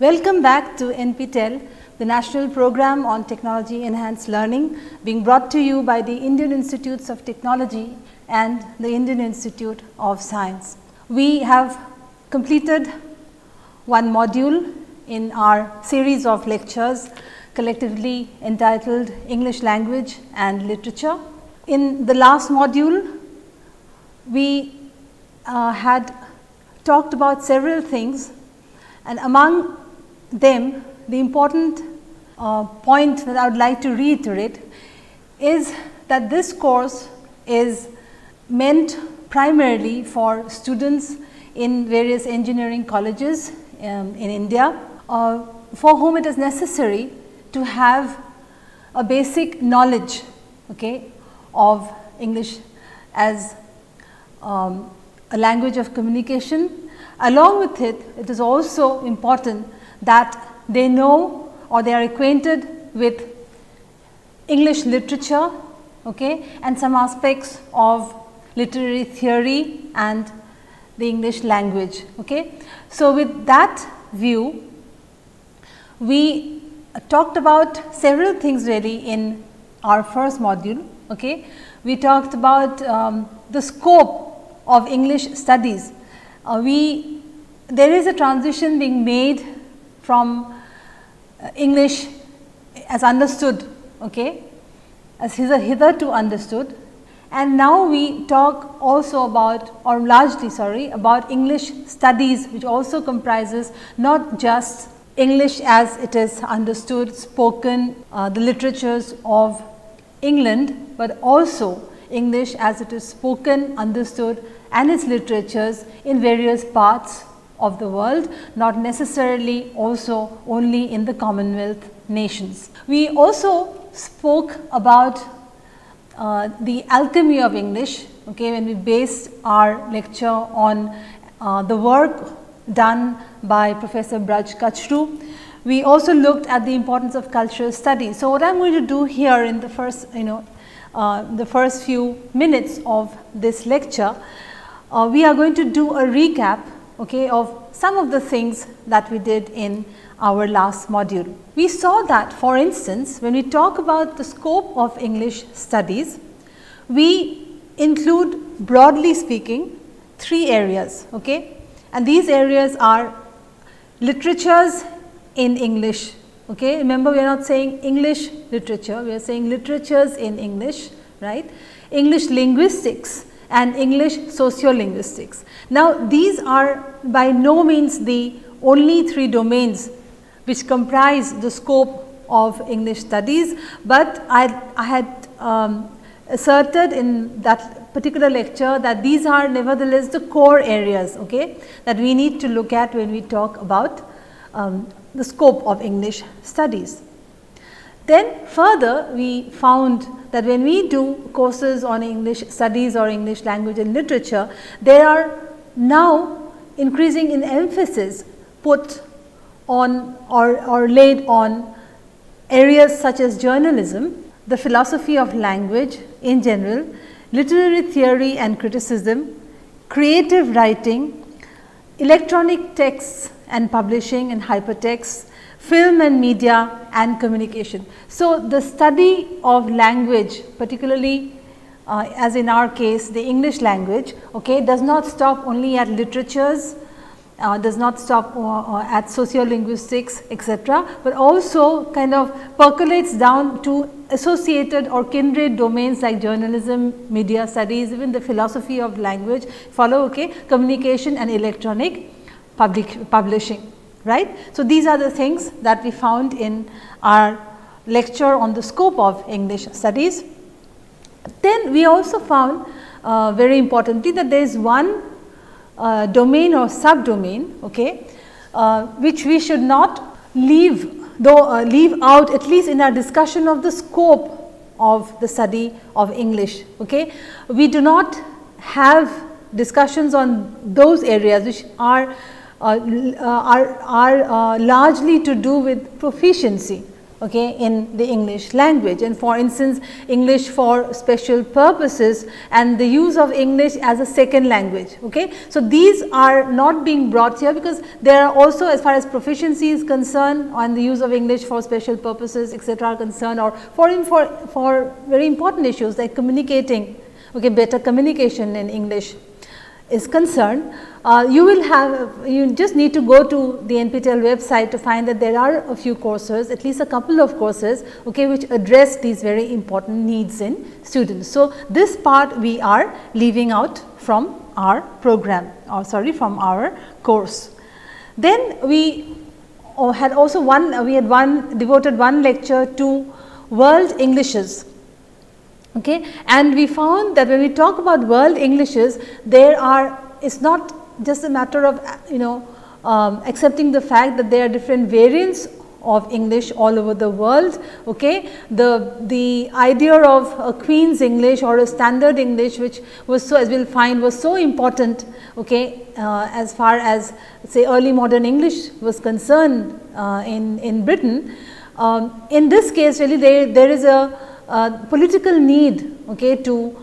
Welcome back to NPTEL, the National Program on Technology Enhanced Learning, being brought to you by the Indian Institutes of Technology and the Indian Institute of Science. We have completed one module in our series of lectures collectively entitled English Language and Literature. In the last module, we had talked about several things, and among them the important point that I would like to reiterate is that this course is meant primarily for students in various engineering colleges in India, for whom it is necessary to have a basic knowledge of English as a language of communication. Along with it, it is also important that they know or they are acquainted with English literature, and some aspects of literary theory and the English language. So, with that view, we talked about several things really in our first module. We talked about the scope of English studies. There is a transition being made from English as understood, as hitherto understood, and now we talk also about, or largely about English studies, which also comprises not just English as it is understood, spoken, the literatures of England, but also English as it is spoken, understood, and its literatures in various parts of the world, not necessarily also only in the Commonwealth nations. We also spoke about the alchemy of English, when we based our lecture on the work done by Professor Braj Kachru. We also looked at the importance of cultural studies. So, what I am going to do here in the first few minutes of this lecture, we are going to do a recap of some of the things that we did in our last module. We saw that, for instance, when we talk about the scope of English studies, we include, broadly speaking, 3 areas, and these areas are literatures in English. Remember, we are not saying English literature, we are saying literatures in English, right? English linguistics and English sociolinguistics. Now, these are by no means the only 3 domains which comprise the scope of English studies, but I had asserted in that particular lecture that these are nevertheless the core areas that we need to look at when we talk about the scope of English studies. Then further, we found that when we do courses on English studies or English language and literature, there are now increasing in emphasis put on or laid on areas such as journalism, the philosophy of language in general, literary theory and criticism, creative writing, electronic texts and publishing and hypertext, film and media and communication. So, the study of language, particularly as in our case the English language, does not stop only at literatures, does not stop at sociolinguistics, etc., but also kind of percolates down to associated or kindred domains like journalism, media studies, even the philosophy of language follow, communication and electronic publishing, right. So, these are the things that we found in our lecture on the scope of English studies. Then we also found very importantly that there is one domain or subdomain, which we should not leave out, at least in our discussion of the scope of the study of English. We do not have discussions on those areas which are largely to do with proficiency. okay, in the English language. And for instance, English for special purposes and the use of English as a second language. Okay. So, these are not being brought here because there are also, as far as proficiency is concerned, on the use of English for special purposes, etc., are concerned, or for very important issues like communicating, okay, better communication in English is concerned. You just need to go to the NPTEL website to find that there are a few courses, at least a couple of courses, okay, which address these very important needs in students. So, this part we are leaving out from our program, or sorry, from our course. Then we had also devoted one lecture to world Englishes. Okay. And we found that when we talk about world Englishes, it's not just a matter of accepting the fact that there are different variants of English all over the world. Okay. The idea of a Queen's English or a standard English, which was so, as we will find, was so important, okay, as far as say early modern English was concerned in Britain. In this case, really there is a political need, okay, to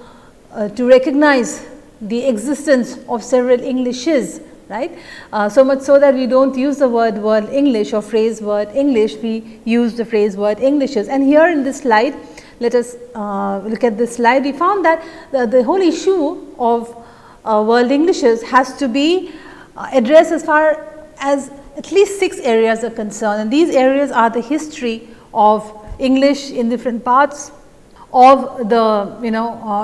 recognize the existence of several Englishes, right. So much so that we do not use the word world English or phrase word English, we use the phrase word Englishes. And here in this slide, let us look at this slide. We found that the whole issue of world Englishes has to be addressed as far as at least 6 areas are concerned, and these areas are the history of English in different parts of the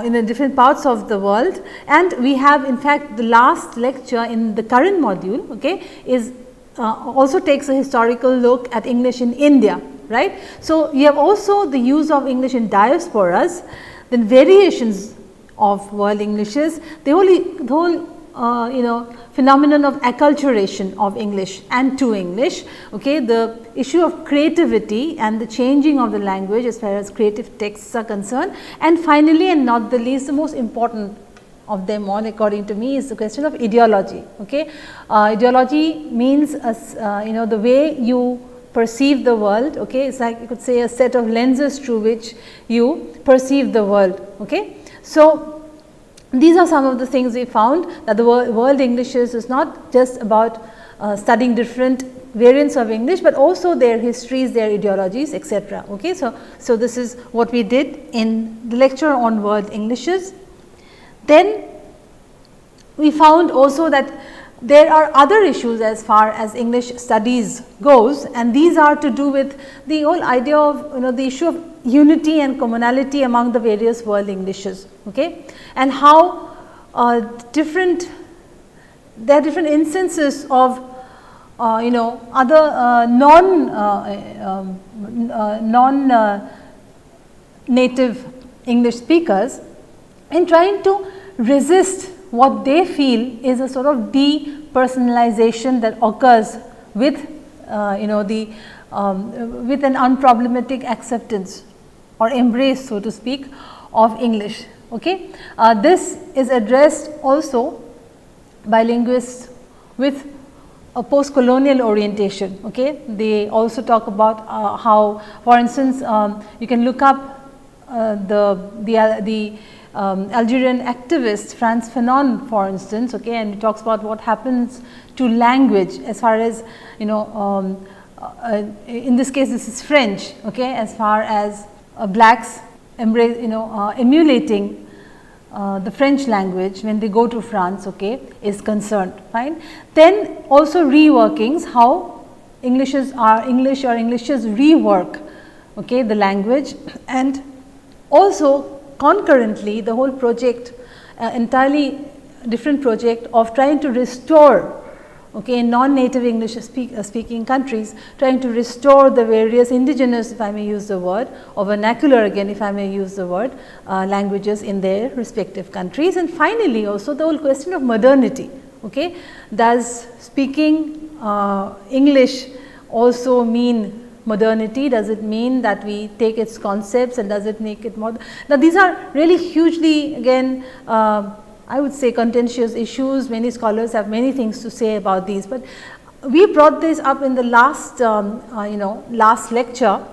in the different parts of the world. And we have, in fact, the last lecture in the current module, okay, is also takes a historical look at English in India, right. So, you have also the use of English in diasporas, then variations of world Englishes, the whole phenomenon of acculturation of English and to English, okay, the issue of creativity and the changing of the language as far as creative texts are concerned, and finally, and not the least, the most important of them all according to me is the question of ideology. Okay. Ideology means the way you perceive the world. Okay. It's like you could say a set of lenses through which you perceive the world. Okay. So, these are some of the things we found, that the world Englishes is not just about studying different variants of English, but also their histories, their ideologies, etc. Okay. So, this is what we did in the lecture on world Englishes. Then we found also that there are other issues as far as English studies goes, and these are to do with the whole idea of the issue of unity and commonality among the various world Englishes, okay, and how there are different instances of other non native English speakers in trying to resist what they feel is a sort of depersonalization that occurs with with an unproblematic acceptance or embrace, so to speak, of English. Okay. This is addressed also by linguists with a post-colonial orientation. Okay. They also talk about how, for instance, you can look up the Algerian activist Frantz Fanon, for instance, okay, and he talks about what happens to language as far as in this case this is French, okay, as far as blacks embrace emulating the French language when they go to France, okay, is concerned. Fine. Then also reworkings, how Englishes rework, okay, the language, and also concurrently the whole project, entirely different project of trying to restore, okay, in non-native English speaking countries, trying to restore the various indigenous, if I may use the word, or vernacular again, if I may use the word, languages in their respective countries. And finally, also the whole question of modernity. Okay, does speaking English also mean modernity? Does it mean that we take its concepts and does it make it modern? Now, these are really hugely, again, I would say contentious issues. Many scholars have many things to say about these, but we brought this up in the last last lecture,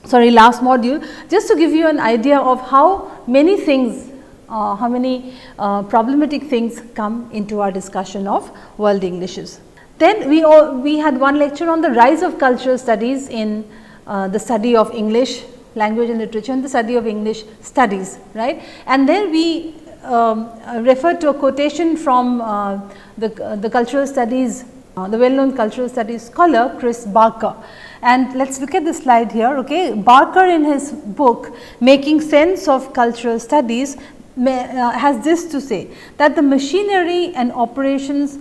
last module, just to give you an idea of how many things, how many problematic things come into our discussion of world Englishes. Then we had one lecture on the rise of cultural studies in the study of English language and literature and the study of English studies, right. And then we referred to a quotation from the cultural studies, the well known cultural studies scholar Chris Barker. And let us look at this slide here. Okay. Barker, in his book Making Sense of Cultural Studies, has this to say, that the machinery and operations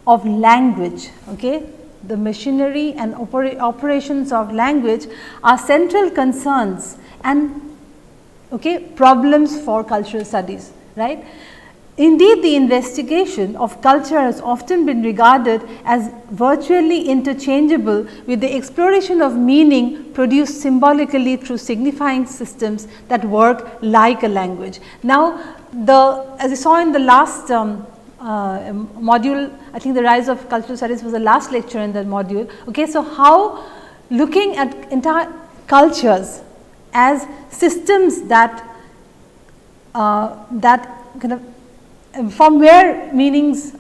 of language, okay, the machinery and operations of language are central concerns and problems for cultural studies, right. Indeed, the investigation of culture has often been regarded as virtually interchangeable with the exploration of meaning produced symbolically through signifying systems that work like a language. Now, as you saw in the last module, I think the rise of cultural studies was the last lecture in that module. Okay, so how looking at entire cultures as systems that kind of from where meanings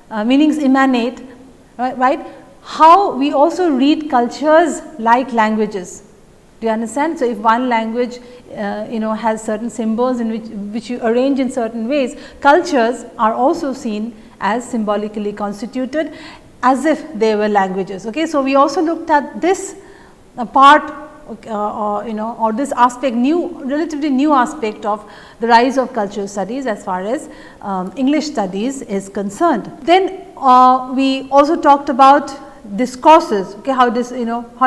emanate, right? How we also read cultures like languages. Do you understand? So, if one language has certain symbols in which you arrange in certain ways, cultures are also seen as symbolically constituted as if they were languages. Okay? So, we also looked at this part or this aspect, relatively new aspect of the rise of cultural studies as far as English studies is concerned. Then we also talked about discourses, okay, how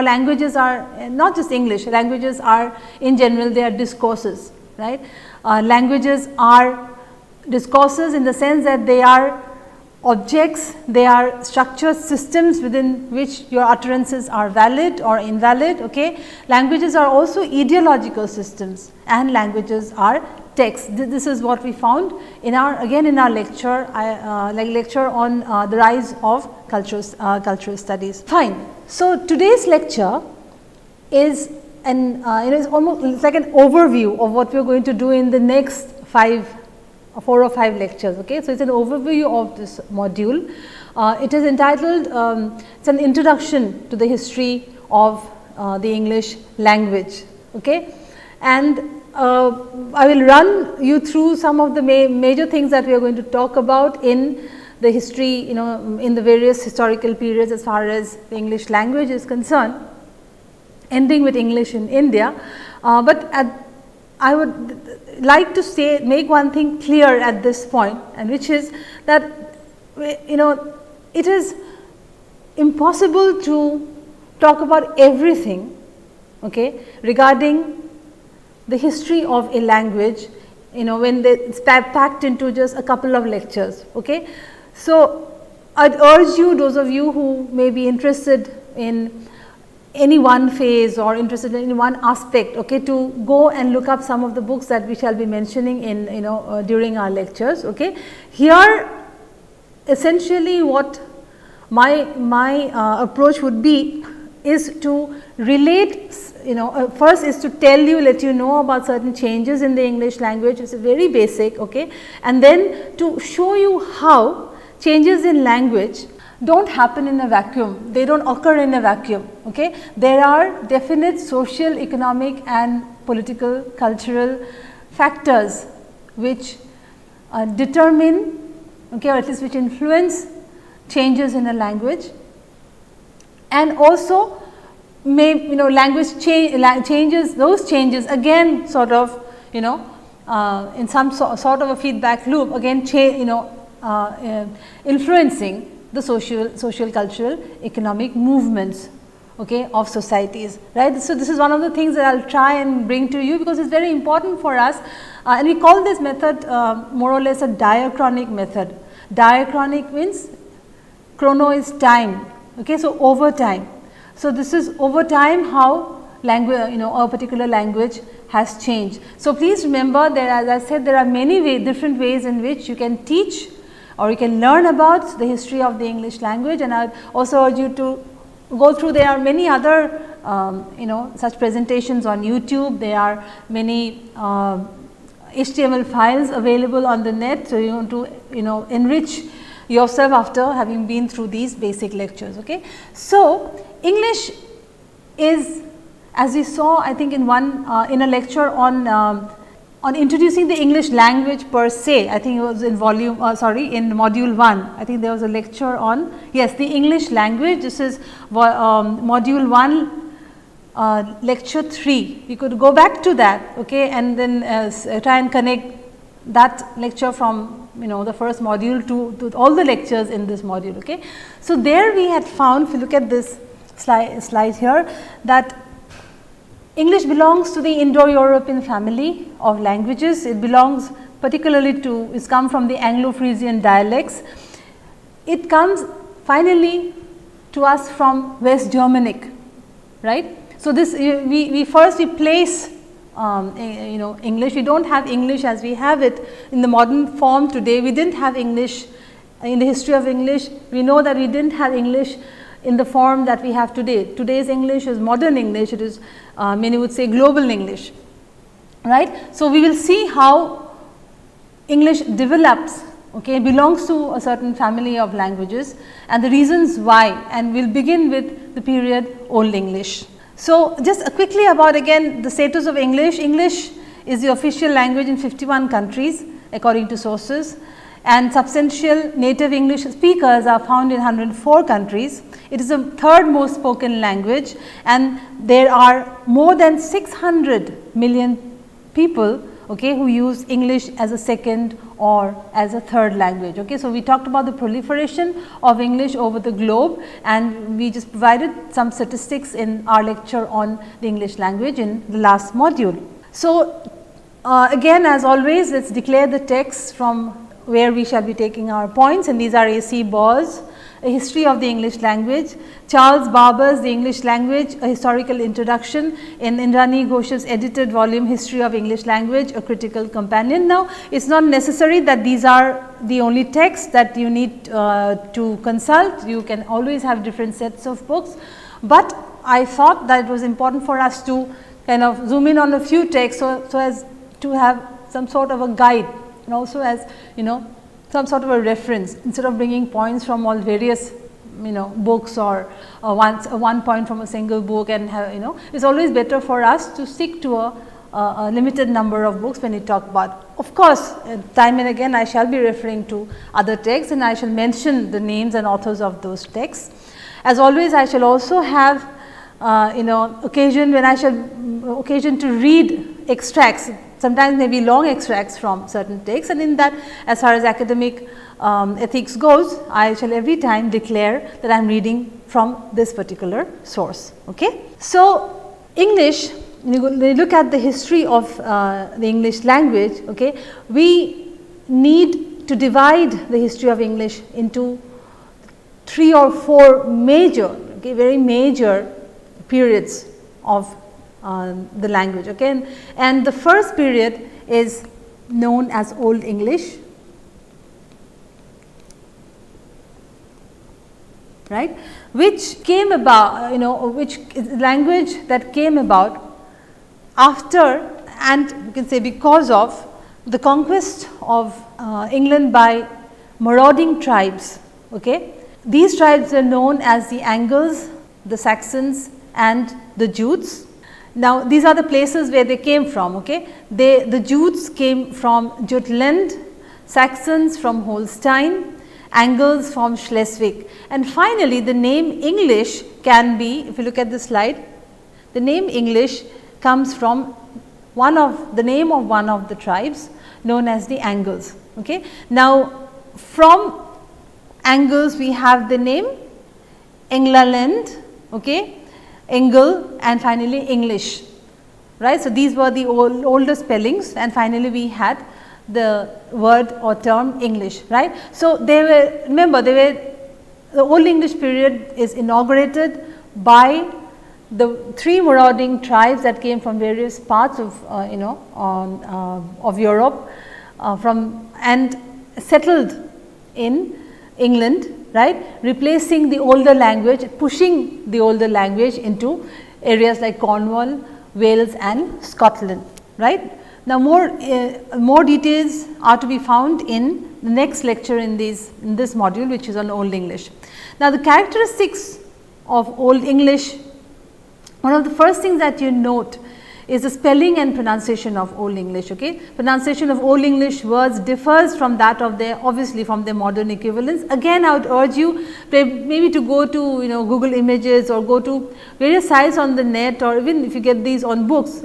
languages are, not just English, languages are in general, they are discourses, right. Languages are discourses in the sense that they are objects, they are structured systems within which your utterances are valid or invalid. Okay. Languages are also ideological systems and languages are texts. This is what we found in our lecture, lecture on the rise of cultural studies. Fine. So, today's lecture is it's like an overview of what we are going to do in the next 4 or 5 lectures. Okay. So, it is an overview of this module. It is entitled, it is an introduction to the history of the English language. Okay. And I will run you through some of the major things that we are going to talk about in the history, in the various historical periods as far as the English language is concerned, ending with English in India. But I would like to make one thing clear at this point, and which is that it is impossible to talk about everything, okay, regarding the history of a language, when it's packed into just a couple of lectures. Okay. So, I would urge you, those of you who may be interested in any one phase or interested in any one aspect, okay, to go and look up some of the books that we shall be mentioning in during our lectures. Okay. Here essentially what my approach would be is to relate, first is to let you know about certain changes in the English language. It's very basic, okay, and then to show you how changes in language don't happen in a vacuum, they don't occur in a vacuum. Okay. There are definite social, economic and political, cultural factors which determine, okay, or at least which influence changes in a language, and also language changes, those changes again sort of in some sort of a feedback loop, again influencing the social, cultural, economic movements, okay, of societies, right. So, this is one of the things that I will try and bring to you, because it is very important for us, and we call this method more or less a diachronic method. Diachronic means chrono is time, okay. So, over time. So, this is over time how language, a particular language has changed. So, please remember that, as I said, there are many different ways in which you can teach or you can learn about the history of the English language, and I also urge you to go through, there are many other such presentations on YouTube. There are many HTML files available on the net. So, you want to enrich yourself after having been through these basic lectures. Okay. So, English is, as we saw, I think in a lecture on introducing the English language per se. I think it was in in module 1. I think there was a lecture on, yes, the English language. This is module 1, lecture 3. We could go back to that, okay, and then try and connect that lecture from the first module to all the lectures in this module. Okay. So, there we had found, if you look at this slide here, that English belongs to the Indo-European family of languages. It belongs particularly to, it's come from the Anglo-Frisian dialects. It comes finally to us from West Germanic, right. So, this we first place English. We do not have English as we have it in the modern form today. We did not have English in the history of English. We know that we did not have English in the form that we have today. Today's English is modern English, it is many would say global English, right. So, we will see how English develops, okay, belongs to a certain family of languages and the reasons why, and we will begin with the period Old English. So, just quickly about again the status of English. English is the official language in 51 countries according to sources, and substantial native English speakers are found in 104 countries. It is the third most spoken language, and there are more than 600 million people, okay, who use English as a second or as a third language. Okay. So, we talked about the proliferation of English over the globe, and we just provided some statistics in our lecture on the English language in the last module. So, again as always, let us declare the text from where we shall be taking our points, and these are A.C. Bawes, A History of the English Language, Charles Barber's The English Language, A Historical Introduction, in Indrani Ghosh's edited volume History of English Language, A Critical Companion. Now, it is not necessary that these are the only texts that you need to consult. You can always have different sets of books, but I thought that it was important for us to kind of zoom in on a few texts so as to have some sort of a guide, and also as some sort of a reference, instead of bringing points from all various books or one point from a single book, and it is always better for us to stick to a limited number of books when we talk about. Of course, time and again I shall be referring to other texts, and I shall mention the names and authors of those texts. As always, I shall also have occasion to read extracts, sometimes maybe long extracts from certain texts, and in that, as far as academic ethics goes, I shall every time declare that I am reading from this particular source. Okay. So, English, when we look at the history of the English language, okay, we need to divide the history of English into 3 or 4 major, okay, very major periods of the language. Okay. And the first period is known as Old English, right, which came about, which is language that came about after, and you can say because of, the conquest of England by marauding tribes. Okay. These tribes are known as the Angles, the Saxons and the Jutes. Now, these are the places where they came from. Okay. The Jutes came from Jutland, Saxons from Holstein, Angles from Schleswig, and finally, the name English can be, if you look at the slide, the name English comes from the name of one of the tribes known as the Angles. Okay. Now, from Angles we have the name England, okay, Engle, and finally English, right. So, these were the older spellings, and finally, we had the word or term English, right. So, remember the Old English period is inaugurated by the 3 marauding tribes that came from various parts of of Europe and settled in England, right, replacing the older language, pushing the older language into areas like Cornwall, Wales and Scotland, right. Now, more details are to be found in the next lecture in this module, which is on Old English. Now, the characteristics of Old English, one of the first things that you note is the spelling and pronunciation of Old English. Okay. Pronunciation of Old English words differs from that of their, obviously from their modern equivalents. Again, I would urge you maybe to go to Google Images or go to various sites on the net, or even if you get these on books,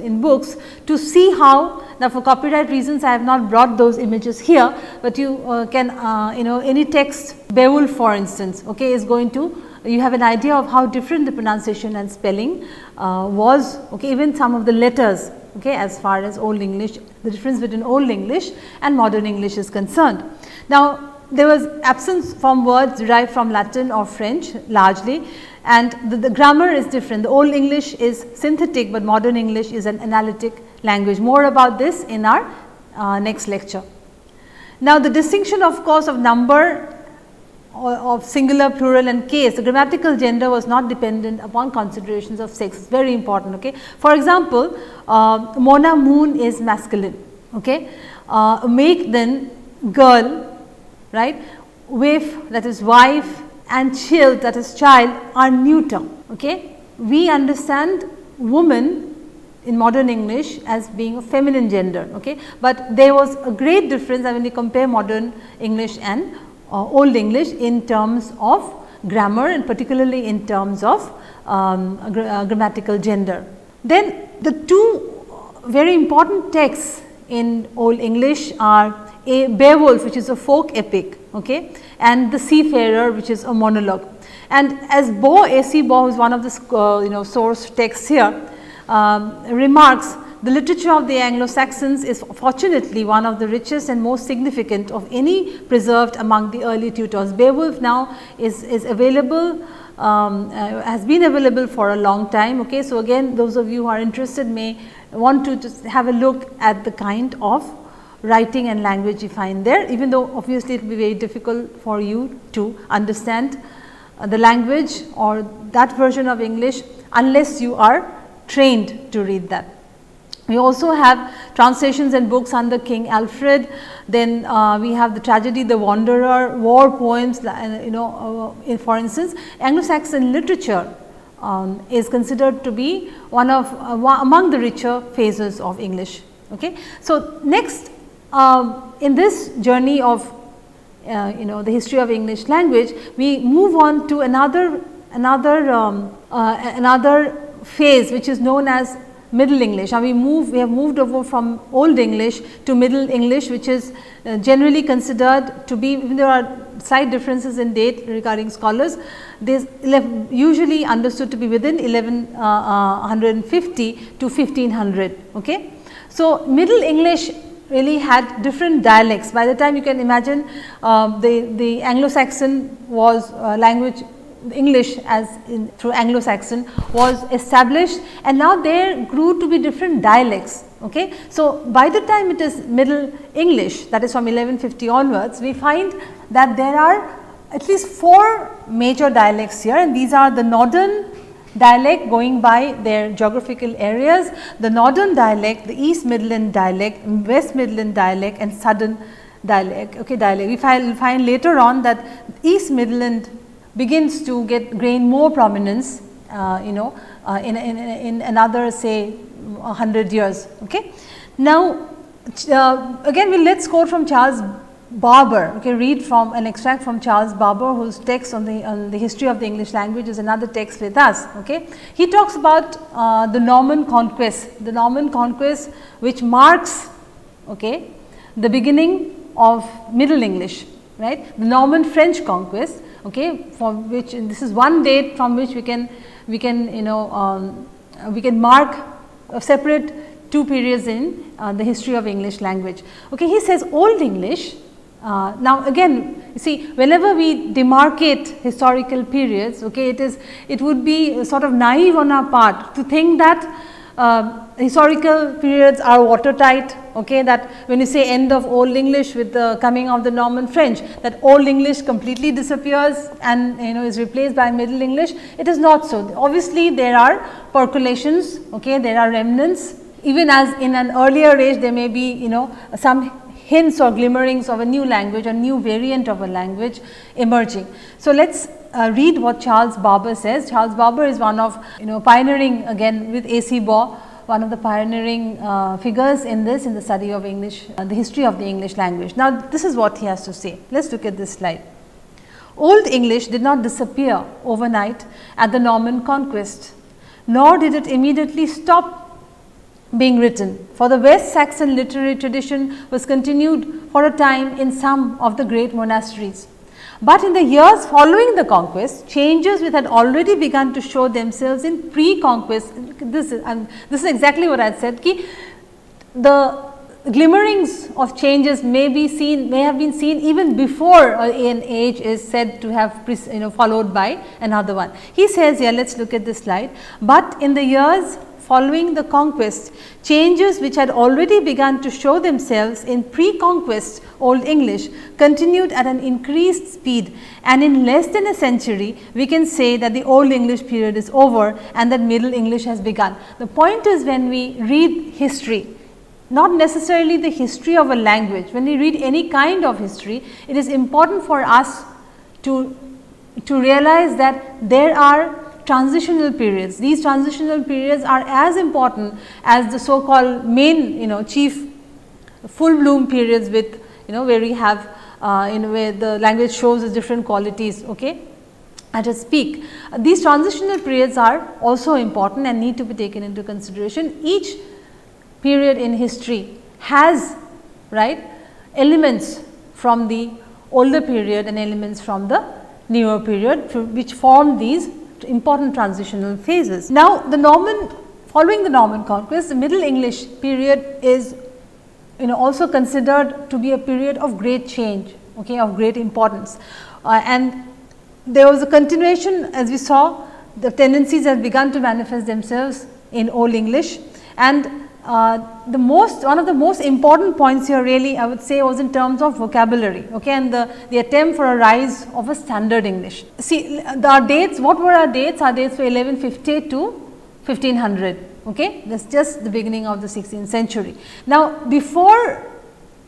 to see how. Now, for copyright reasons, I have not brought those images here, but you can any text, Beowulf for instance, okay, is going to, you have an idea of how different the pronunciation and spelling was, okay, even some of the letters, okay, as far as Old English, the difference between Old English and modern English is concerned. Now, there was absence from words derived from Latin or French largely, and the grammar is different. The Old English is synthetic, but modern English is an analytic language. More about this in our next lecture. Now, the distinction of course of number of singular, plural and case, the grammatical gender was not dependent upon considerations of sex, very important. Okay. For example, Mona, moon is masculine, okay. Make, then girl, right, wife, that is wife, and child, that is child, are neuter. Okay. We understand woman in modern English as being a feminine gender, okay. But there was a great difference when we compare modern English and Old English in terms of grammar, and particularly in terms of grammatical gender. Then the two very important texts in Old English are a Beowulf, which is a folk epic, okay, and the Seafarer, which is a monologue. And as Baugh, A.C. Baugh, who is one of the source texts here, remarks, the literature of the Anglo-Saxons is fortunately one of the richest and most significant of any preserved among the early tutors. Beowulf now is available, has been available for a long time. Okay. So, again those of you who are interested may want to just have a look at the kind of writing and language you find there, even though obviously it will be very difficult for you to understand the language or that version of English unless you are trained to read that. We also have translations and books under King Alfred, then we have the tragedy The Wanderer, war poems, for instance. Anglo-Saxon literature is considered to be one of among the richer phases of English. Okay. So, next in this journey of the history of English language, we move on to another phase, which is known as Middle English. Now, we have moved over from Old English to Middle English, which is generally considered to be, even there are slight differences in date regarding scholars, this usually understood to be within 1150 to 1500. Okay. So, Middle English really had different dialects. By the time you can imagine the Anglo-Saxon was language, English as in through Anglo-Saxon was established, and now there grew to be different dialects. Okay. So, by the time it is Middle English, that is from 1150 onwards, we find that there are at least 4 major dialects here, and these are the Northern dialect going by their geographical areas, the Northern dialect, the East Midland dialect, West Midland dialect and Southern dialect. Okay, dialect. We find later on that East Midland begins to gain more prominence, in another say 100 years. Okay. Now, again let us quote from Charles Barber. Okay, read from an extract from Charles Barber, whose text on the history of the English language is another text with us. Okay. He talks about the Norman Conquest, which marks, okay, the beginning of Middle English, right. The Norman French Conquest, okay, for which this is one date from which we can mark separate 2 periods in the history of English language. Okay, he says Old English. Now, again, you see, whenever we demarcate historical periods, okay, it would be sort of naive on our part to think that historical periods are watertight, okay, that when you say end of Old English with the coming of the Norman French, that Old English completely disappears and is replaced by Middle English. It is not so. Obviously, there are percolations, okay, there are remnants, even as in an earlier age there may be some hints or glimmerings of a new language, a new variant of a language emerging. So, let us read what Charles Barber says. Charles Barber is one of pioneering, again with A.C. Baugh, one of the pioneering figures in this, in the study of English, the history of the English language. Now, this is what he has to say. Let us look at this slide. Old English did not disappear overnight at the Norman Conquest, nor did it immediately stop being written, for the West Saxon literary tradition was continued for a time in some of the great monasteries. But in the years following the conquest, changes which had already begun to show themselves in pre-conquest, this is exactly what I had said, ki the glimmerings of changes may have been seen even before an age is said to have followed by another one. He says here, let us look at this slide, but in the years following the conquest, changes which had already begun to show themselves in pre-conquest Old English continued at an increased speed, and in less than a century we can say that the Old English period is over and that Middle English has begun. The point is, when we read history, not necessarily the history of a language, when we read any kind of history, it is important for us to realize that there are transitional periods. These transitional periods are as important as the so called main chief full bloom periods with where we have where the language shows its different qualities, okay, at its peak. These transitional periods are also important and need to be taken into consideration. Each period in history has elements from the older period and elements from the newer period, which form these important transitional phases. Now, following the Norman Conquest, the Middle English period is also considered to be a period of great change, okay, of great importance, and there was a continuation. As we saw, the tendencies have begun to manifest themselves in Old English, and one of the most important points here, really, I would say, was in terms of vocabulary, okay, and the attempt for a rise of a standard English. See, our dates, what were our dates? Our dates were 1150 to 1500, okay, that is just the beginning of the 16th century. Now, before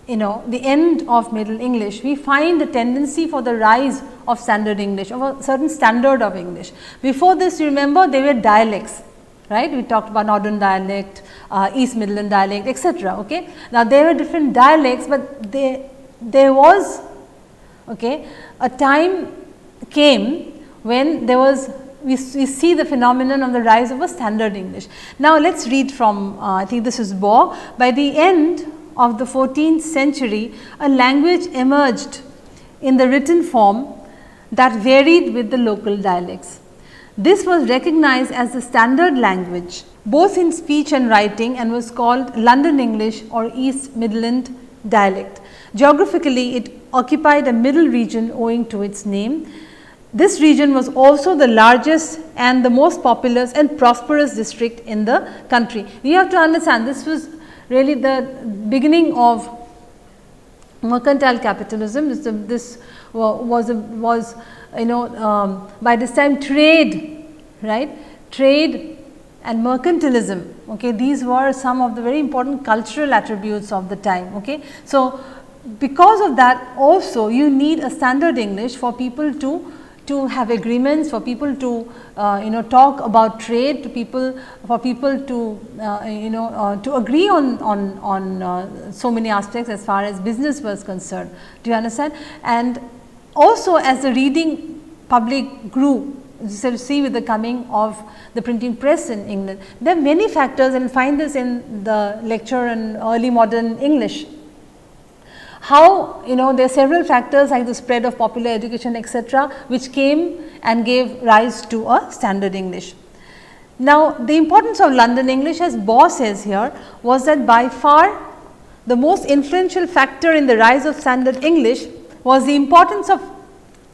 the end of Middle English, we find the tendency for the rise of standard English, of a certain standard of English. Before this, you remember, they were dialects. Right, we talked about Northern dialect, East Midland dialect, etc. Okay, now there were different dialects, but there was a time came when there was we see the phenomenon of the rise of a standard English. Now let us read from I think this is Baugh. By the end of the 14th century, a language emerged in the written form that varied with the local dialects. This was recognized as the standard language both in speech and writing, and was called London English or East Midland dialect. Geographically, it occupied a middle region owing to its name. This region was also the largest and the most populous and prosperous district in the country. We have to understand, this was really the beginning of mercantile capitalism. This was by this time trade, right? Trade and mercantilism, okay, these were some of the very important cultural attributes of the time. Okay. So, because of that also you need a standard English for people to have agreements, for people to talk about trade, for people to to agree on so many aspects as far as business was concerned. Do you understand? And also, as the reading public grew, you see with the coming of the printing press in England, there are many factors, and find this in the lecture on early modern English. How there are several factors like the spread of popular education, etc., which came and gave rise to a standard English. Now, the importance of London English, as Baugh says here, was that by far the most influential factor in the rise of standard English was the importance of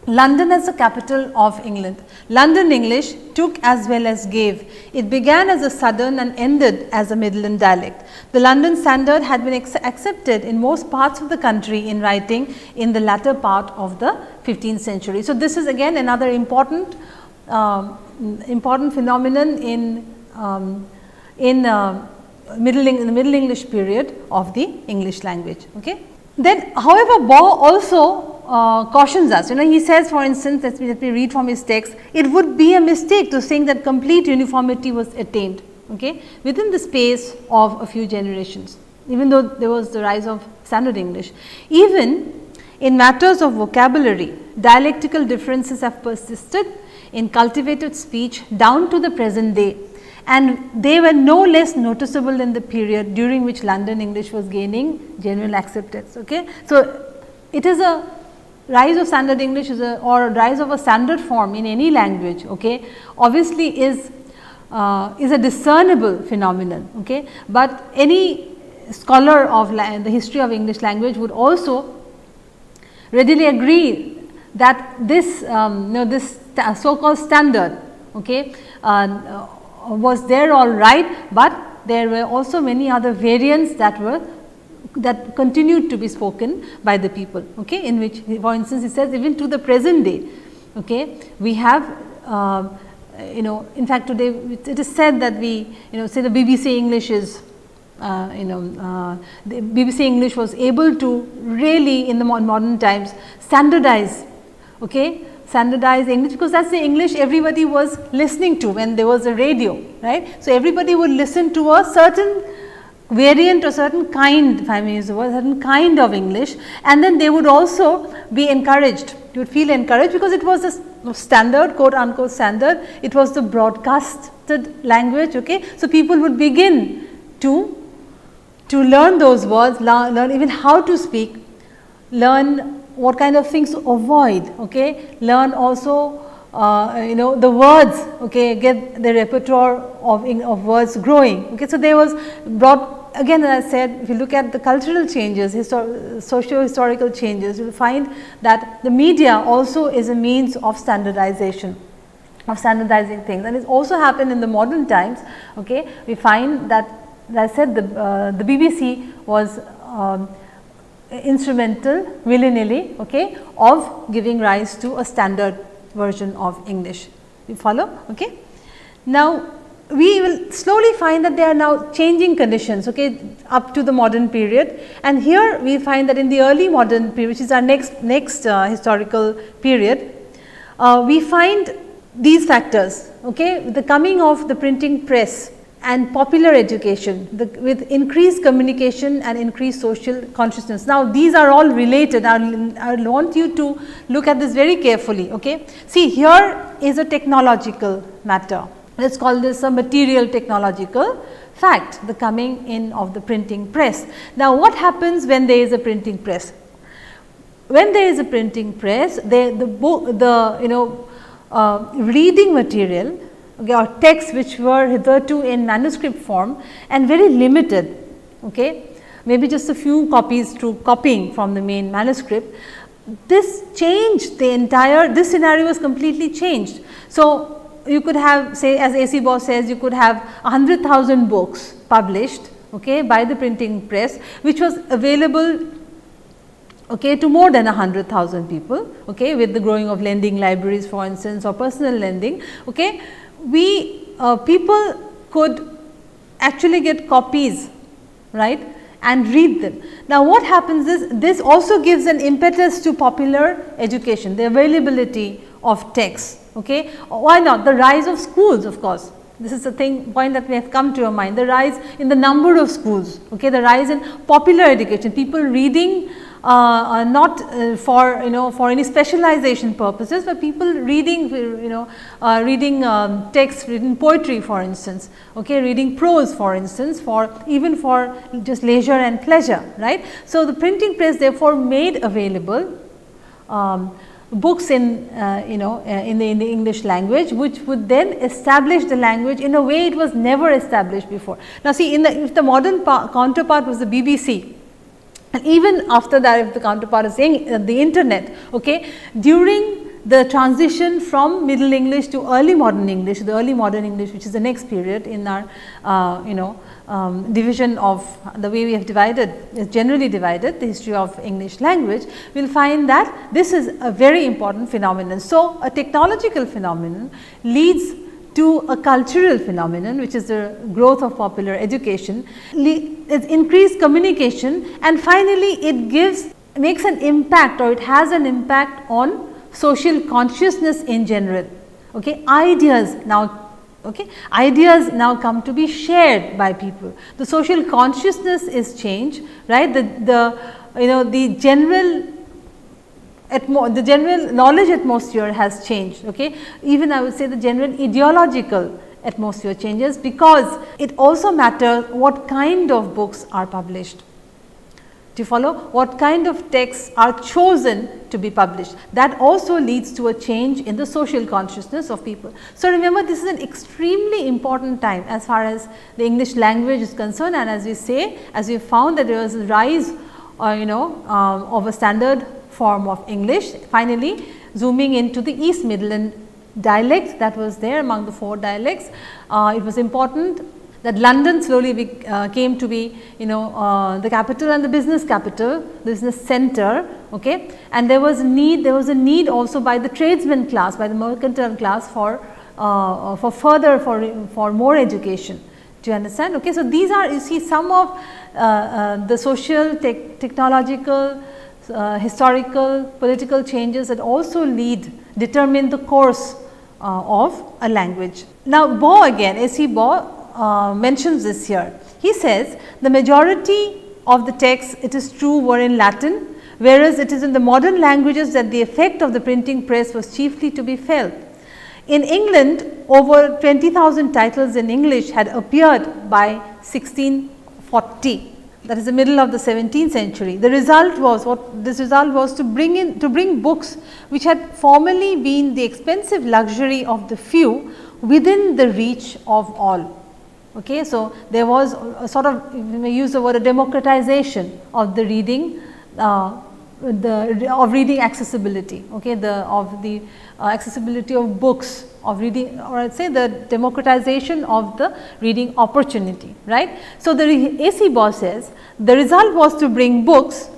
London as the capital of England. London English took as well as gave. It began as a southern and ended as a Midland dialect. The London standard had been accepted in most parts of the country in writing in the latter part of the 15th century. So, this is again another important phenomenon in the Middle English period of the English language. Okay. Then, however, Baugh also cautions us. He says, for instance, let me read from his text, it would be a mistake to think that complete uniformity was attained, okay, within the space of a few generations, even though there was the rise of standard English. Even in matters of vocabulary, dialectical differences have persisted in cultivated speech down to the present day, and they were no less noticeable in the period during which London English was gaining general acceptance. Okay. So, it is a rise of standard English or rise of a standard form in any language, okay, obviously is a discernible phenomenon, okay, but any scholar of the history of English language would also readily agree that this this so called standard, okay, was there all right, but there were also many other variants that continued to be spoken by the people, okay, in which, for instance, he says even to the present day, okay, we have in fact today it is said that we say the BBC English is the BBC English was able to really in the modern times standardize, okay, standardize English, because that is the English everybody was listening to when there was a radio, right. So, everybody would listen to a certain variant or certain kind, if I may use the word, certain kind of English, and then they would also be encouraged, you would feel encouraged, because it was a standard, quote unquote standard, it was the broadcasted language. Okay. So, people would begin to learn those words, learn even how to speak, learn what kind of things to avoid, okay, learn also the words, okay, get the repertoire of words growing. Okay. So, there was brought, again as I said, if you look at the cultural changes, socio-historical changes, you will find that the media also is a means of standardization, of standardizing things, and it also happened in the modern times. Okay. We find that, as I said, the BBC was instrumental willy-nilly, okay, of giving rise to a standard version of English. You follow? Okay. Now, we will slowly find that there are now changing conditions, okay, up to the modern period, and here we find that in the early modern period, which is our next historical period, we find these factors, okay, the coming of the printing press and popular education with increased communication and increased social consciousness. Now, these are all related. I want you to look at this very carefully. Okay. See, here is a technological matter. Let us call this a material technological fact, the coming in of the printing press. Now, what happens when there is a printing press? When there is a printing press, reading material, okay, or texts which were hitherto in manuscript form and very limited, okay, maybe just a few copies through copying from the main manuscript. This changed the entire, this scenario was completely changed. So, you could have, say, as A.C. Baugh says, you could have 100,000 books published, okay, by the printing press, which was available, okay, to more than 100,000 people, okay, with the growing of lending libraries, for instance, or personal lending. Okay. People could actually get copies, right, and read them. Now, what happens is, this also gives an impetus to popular education, the availability of texts. Okay. Why not? The rise of schools, of course. This is the point that may have come to your mind, the rise in the number of schools, okay, the rise in popular education, people reading not for any specialization purposes, but people reading reading texts, reading poetry, for instance, okay, reading prose, for instance, even for just leisure and pleasure, right. So, the printing press therefore made available books in in the English language, which would then establish the language in a way it was never established before. Now, see, if the modern counterpart was the BBC, and even after that, if the counterpart is saying the internet, okay, during the transition from Middle English to early modern English, the early modern English, which is the next period in our division of the way we have divided, is generally divided the history of English language, we will find that this is a very important phenomenon. So, a technological phenomenon leads to a cultural phenomenon, which is the growth of popular education, it's increased communication, and finally, it makes an impact, or it has an impact on social consciousness in general. Okay, ideas now come to be shared by people. The social consciousness is changed, right? The general knowledge atmosphere has changed. Okay, even I would say the general ideological atmosphere changes, because it also matters what kind of books are published. Do you follow? What kind of texts are chosen to be published? That also leads to a change in the social consciousness of people. So, remember, this is an extremely important time as far as the English language is concerned, and as we found that there was a rise of a standard form of English, finally zooming into the East Midland dialect that was there among the 4 dialects. It was important that London slowly came to be the capital and the business capital, business center, okay. And there was a need also by the tradesman class, by the mercantile class for more education. Do you understand? Okay, so these are, you see, some of the social, technological, historical, political changes that also determine the course of a language. Now, Baugh again, A.C. Baugh mentions this here. He says, the majority of the texts, it is true, were in Latin, whereas it is in the modern languages that the effect of the printing press was chiefly to be felt. In England, over 20,000 titles in English had appeared by 1640. That is the middle of the 17th century. The result was to bring books which had formerly been the expensive luxury of the few within the reach of all. Okay, so there was a sort of, you may use the word, a democratization of the reading, of reading accessibility. Okay, of the accessibility of books, of reading, or I would say the democratization of the reading opportunity, right. So, the A.C. Baugh says, the result was to bring books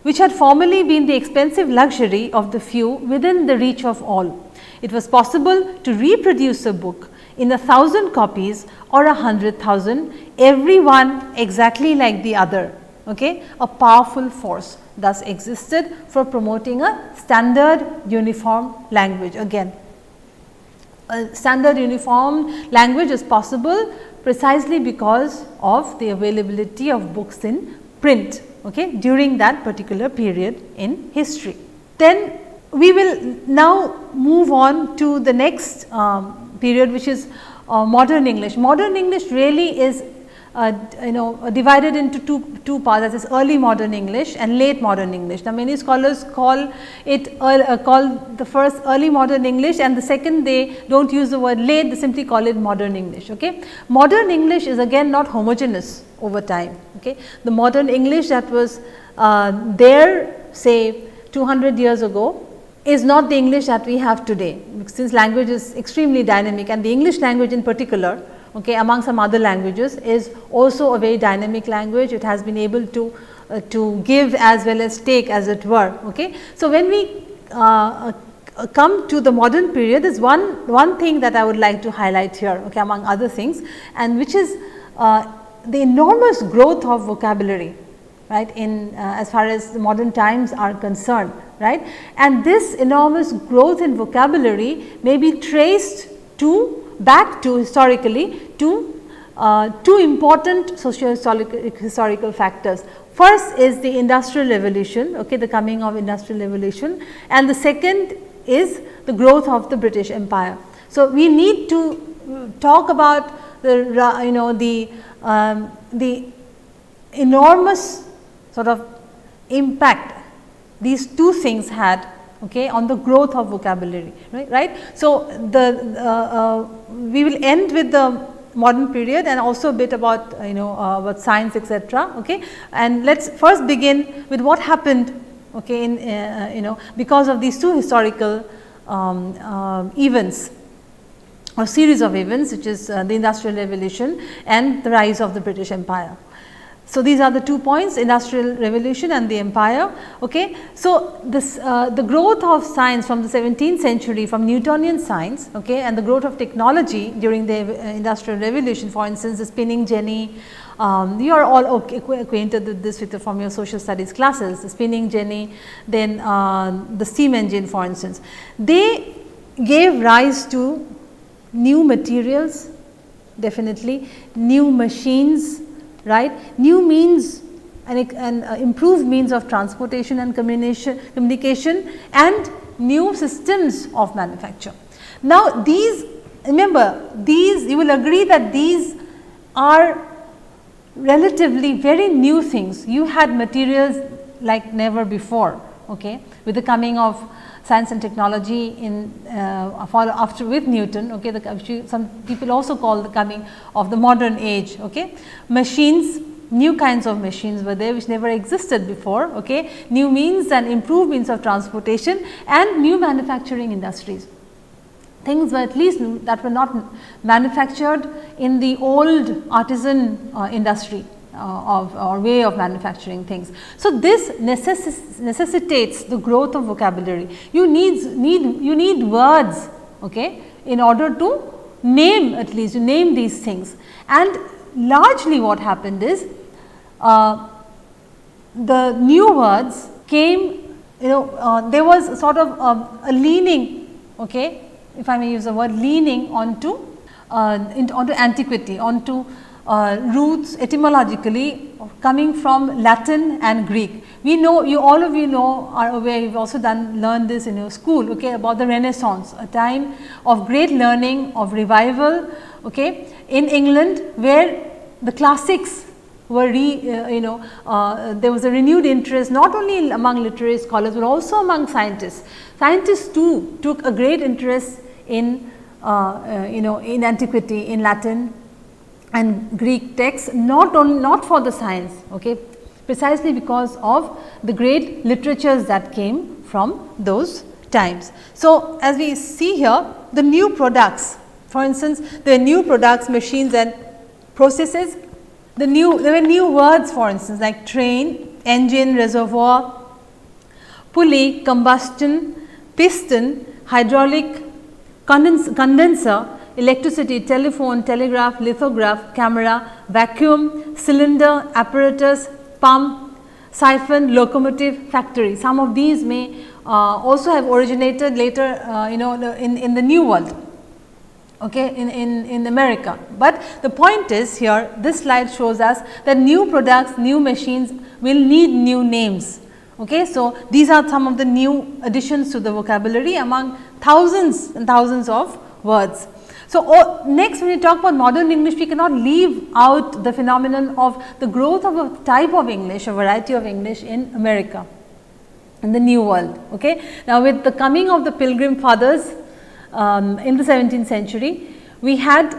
which had formerly been the expensive luxury of the few within the reach of all. It was possible to reproduce a book in 1,000 copies or 100,000, every one exactly like the other. Okay, a powerful force thus existed for promoting a standard uniform language. Again, a standard uniform language is possible precisely because of the availability of books in print, okay, during that particular period in history. Then we will now move on to the next period, which is modern English. Modern English really is divided into two parts, that is early modern English and late modern English. Now, many scholars call the first early modern English, and the second they do not use the word late, they simply call it modern English. Okay. Modern English is again not homogeneous over time. Okay. The modern English that was there say 200 years ago is not the English that we have today, since language is extremely dynamic, and the English language in particular, okay, among some other languages, is also a very dynamic language. It has been able to give as well as take, as it were. Okay. So, when we come to the modern period, there is one thing that I would like to highlight here, okay, among other things, and which is the enormous growth of vocabulary, right, in as far as the modern times are concerned, right. And this enormous growth in vocabulary may be traced back to historically to two important socio-historical factors. First is the Industrial Revolution, okay, the coming of Industrial Revolution, and the second is the growth of the British Empire. So, we need to talk about the enormous sort of impact these two things had, okay, on the growth of vocabulary, right. So, we will end with the modern period and also a bit about about science, etc. Okay, and let us first begin with what happened, okay, in because of these two historical events or series of events, which is the Industrial Revolution and the rise of the British Empire. So, these are the 2 points, Industrial Revolution and the Empire. Okay. So, this the growth of science from the 17th century, from Newtonian science, okay, and the growth of technology during the Industrial Revolution, for instance, the spinning jenny, you are all acquainted with this from your social studies classes, the spinning jenny, then the steam engine, for instance. They gave rise to new materials, definitely, new machines, right, new means and improved means of transportation and communication and new systems of manufacture. Now, these, remember, these, you will agree that these are relatively very new things. You had materials like never before, okay, with the coming of science and technology in after with Newton, okay, some people also call the coming of the modern age, okay. Machines, new kinds of machines were there which never existed before, okay, new means and improved means of transportation and new manufacturing industries. Things were at least that were not manufactured in the old artisan industry or way of manufacturing things. So, this necessitates the growth of vocabulary. You need words, okay, in order to name, at least you name these things. And largely what happened is the new words came, there was sort of a leaning, okay, if I may use the word, leaning onto antiquity, onto roots etymologically coming from Latin and Greek. We know, all of you know, are aware, you have also learned this in your school, okay, about the Renaissance, a time of great learning, of revival, okay, in England, where the classics were there was a renewed interest not only among literary scholars, but also among scientists. Scientists too took a great interest in in antiquity, in Latin and Greek texts, not for the science, okay, precisely because of the great literatures that came from those times. So, as we see here, the new products, for instance, the new products, machines and processes, there were new words, for instance, like train, engine, reservoir, pulley, combustion, piston, hydraulic, condenser, electricity, telephone, telegraph, lithograph, camera, vacuum, cylinder, apparatus, pump, siphon, locomotive, factory. Some of these may also have originated later in the New World, okay, in America. But the point is here, this slide shows us that new products, new machines will need new names. Okay, so, these are some of the new additions to the vocabulary among thousands and thousands of words. So, next when we talk about modern English, we cannot leave out the phenomenon of the growth of a type of English, a variety of English in America, in the New World. Okay. Now, with the coming of the Pilgrim Fathers in the 17th century, we had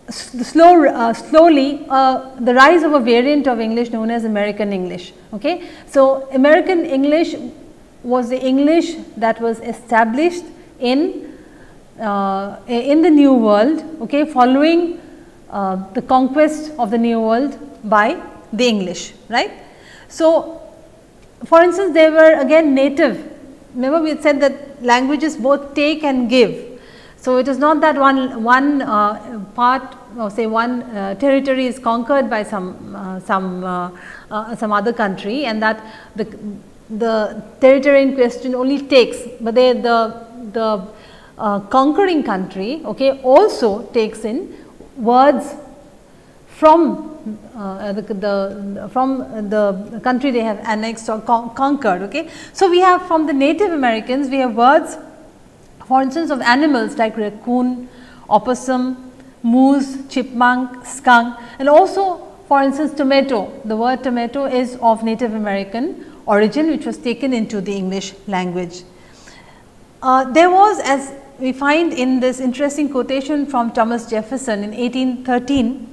slowly the rise of a variant of English known as American English. Okay. So, American English was the English that was established in the New World, okay, following the conquest of the New World by the English, right. So, for instance, they were again native. Remember, we had said that languages both take and give. So, it is not that one part, or say one territory is conquered by some other country, and that the territory in question only takes, but the conquering country, okay, also takes in words from the country they have annexed or conquered. Okay. So, we have from the Native Americans, we have words, for instance, of animals like raccoon, opossum, moose, chipmunk, skunk, and also for instance tomato. The word tomato is of Native American origin, which was taken into the English language. There was, as we find in this interesting quotation from Thomas Jefferson in 1813,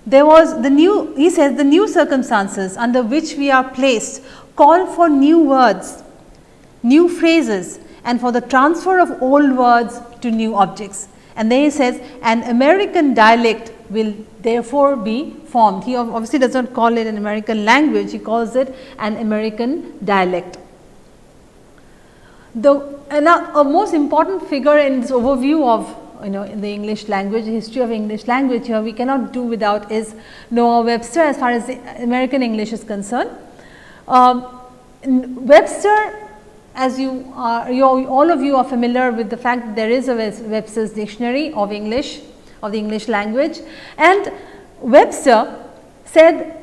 there was he says, the new circumstances under which we are placed call for new words, new phrases and for the transfer of old words to new objects. And then he says an American dialect will therefore be formed. He obviously does not call it an American language, he calls it an American dialect. A most important figure in this overview of in the English language, the history of English language here we cannot do without is Noah Webster as far as the American English is concerned. Webster, as all of you are familiar with the fact that there is a Webster's dictionary of English, of the English language, and Webster said,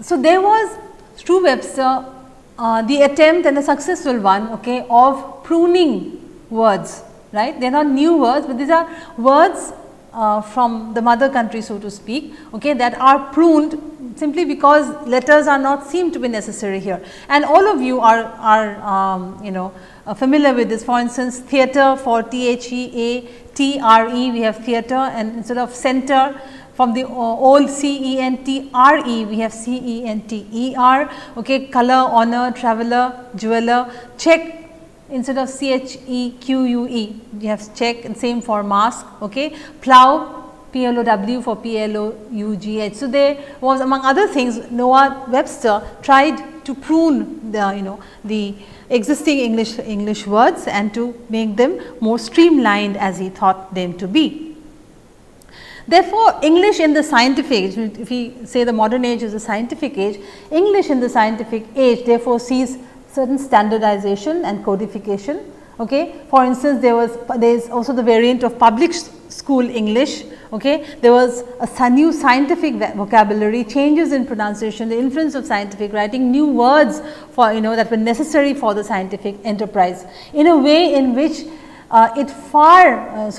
so there was through Webster the attempt, and a successful one, okay, of pruning words, right. They are not new words, but these are words from the mother country, so to speak, okay, that are pruned simply because letters are not seem to be necessary here. And all of you are familiar with this. For instance, theatre, for THEATRE we have theatre, and instead of center from the old CENTRE we have CENTER, okay, color, honor, traveller, jeweler, check, instead of CHEQUE we have check, and same for mask, okay, plough, PLOW for PLOUGH. So there was, among other things, Noah Webster tried to prune the existing English words and to make them more streamlined as he thought them to be. Therefore, English in the scientific age, if we say the modern age is a scientific age, English in the scientific age therefore sees certain standardization and codification. Okay. For instance, there is also the variant of public school English. Okay. There was a new scientific vocabulary, changes in pronunciation, the influence of scientific writing, new words for that were necessary for the scientific enterprise, in a way in which it far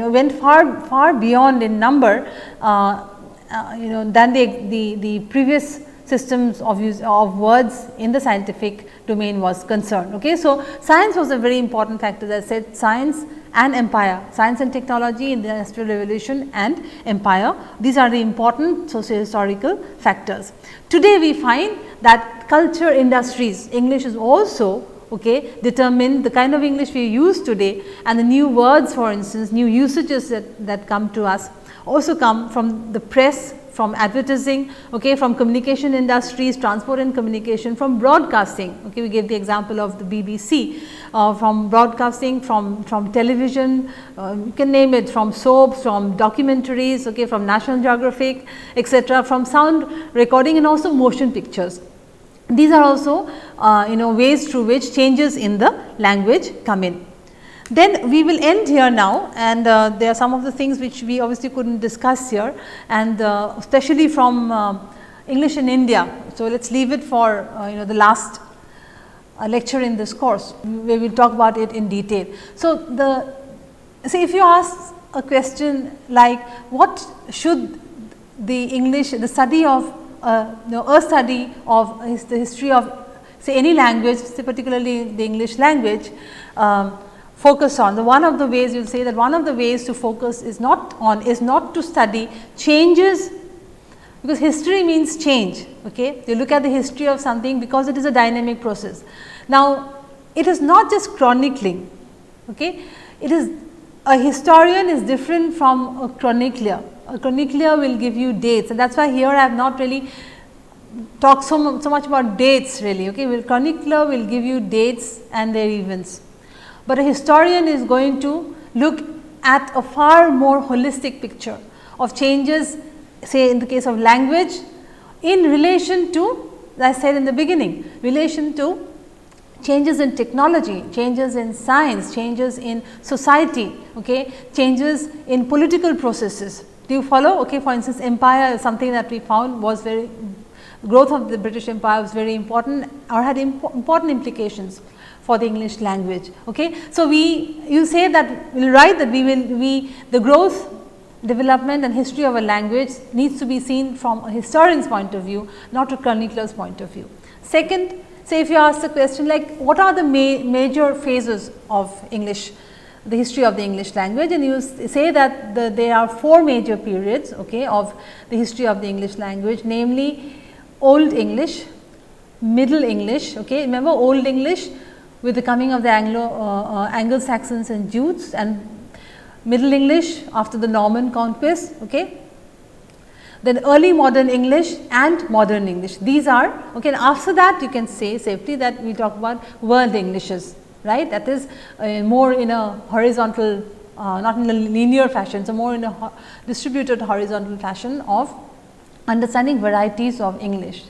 went far beyond in number than the previous systems of use of words in the scientific domain was concerned. Okay. So, science was a very important factor, as I said, science and empire, science and technology in the Industrial Revolution and empire, these are the important socio-historical factors. Today we find that culture industries, English is also determine the kind of English we use today, and the new words, for instance, new usages that come to us also come from the press, from advertising, from communication industries, transport and communication, from broadcasting. We gave the example of the BBC, from broadcasting, from television, you can name it, from soaps, from documentaries, from National Geographic, etc., from sound recording and also motion pictures. These are also ways through which changes in the language come in. Then we will end here now, and there are some of the things which we obviously could not discuss here, and especially from English in India. So, let us leave it for the last lecture in this course, where we will talk about it in detail. So, if you ask a question like what should the study of a study of the history of say any language, say particularly the English language, focus on. One of the ways you will say that one of the ways to focus is not to study changes, because history means change. Okay, you look at the history of something because it is a dynamic process. Now, it is not just chronicling. Okay, it is a historian is different from a chronicler. A chronicler will give you dates, and that is why here I have not really talked so much about dates really. Okay, chronicler will give you dates and their events, but a historian is going to look at a far more holistic picture of changes, say in the case of language, in relation to, as I said in the beginning, relation to changes in technology, changes in science, changes in society, changes in political processes. Do you follow? For instance, empire is something that we found was growth of the British Empire was very important, or had important implications for the English language. So, you say that we will write that the growth, development and history of a language needs to be seen from a historian's point of view, not a chronicler's point of view. Second, say if you ask the question like what are the major phases of English, the history of the English language, and you say that there are 4 major periods of the history of the English language, namely Old English, Middle English. Remember, Old English with the coming of the Anglo-Saxons and Jutes, and Middle English after the Norman Conquest. Okay. Then early modern English and modern English, these are okay. And after that you can say safely that we talk about world Englishes, right, that is more in a horizontal, not in a linear fashion, so more in a distributed horizontal fashion of understanding varieties of English.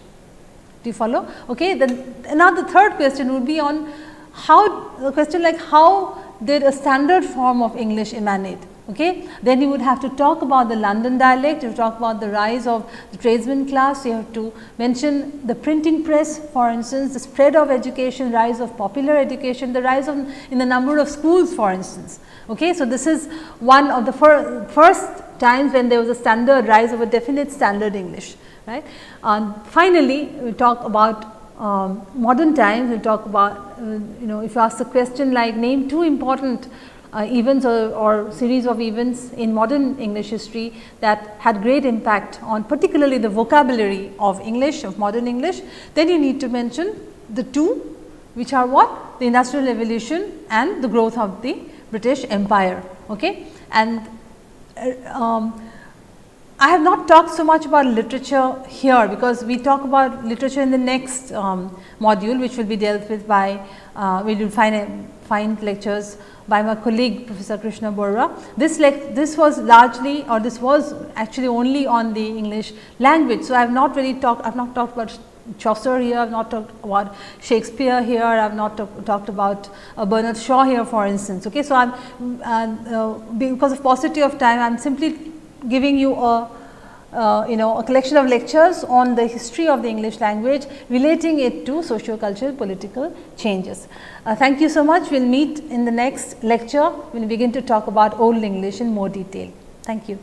Do you follow? Okay. Then another third question would be on how, a question like how did a standard form of English emanate? Okay. Then you would have to talk about the London dialect, you talk about the rise of the tradesman class, you have to mention the printing press, for instance, the spread of education, rise of popular education, the rise of in the number of schools, for instance. Okay. So, this is one of the first times when there was a standard rise of a definite standard English, right. Finally, we talk about modern times, we talk about if you ask the question like name 2 important events or series of events in modern English history that had great impact on particularly the vocabulary of English, of modern English, then you need to mention the 2, which are what? The Industrial Revolution and the growth of the British Empire. Okay. And I have not talked so much about literature here, because we talk about literature in the next module, which will be dealt with by, we will find lectures by my colleague Professor Krishna Borra. This was largely, or this was actually only on the English language. So, I have not really talked, I have not talked about Chaucer here, I have not talked about Shakespeare here, I have not talked about Bernard Shaw here, for instance. Okay. So, I am because of paucity of time, I am simply giving you a a collection of lectures on the history of the English language, relating it to socio-cultural political changes. Thank you so much. We will meet in the next lecture. We will begin to talk about Old English in more detail. Thank you.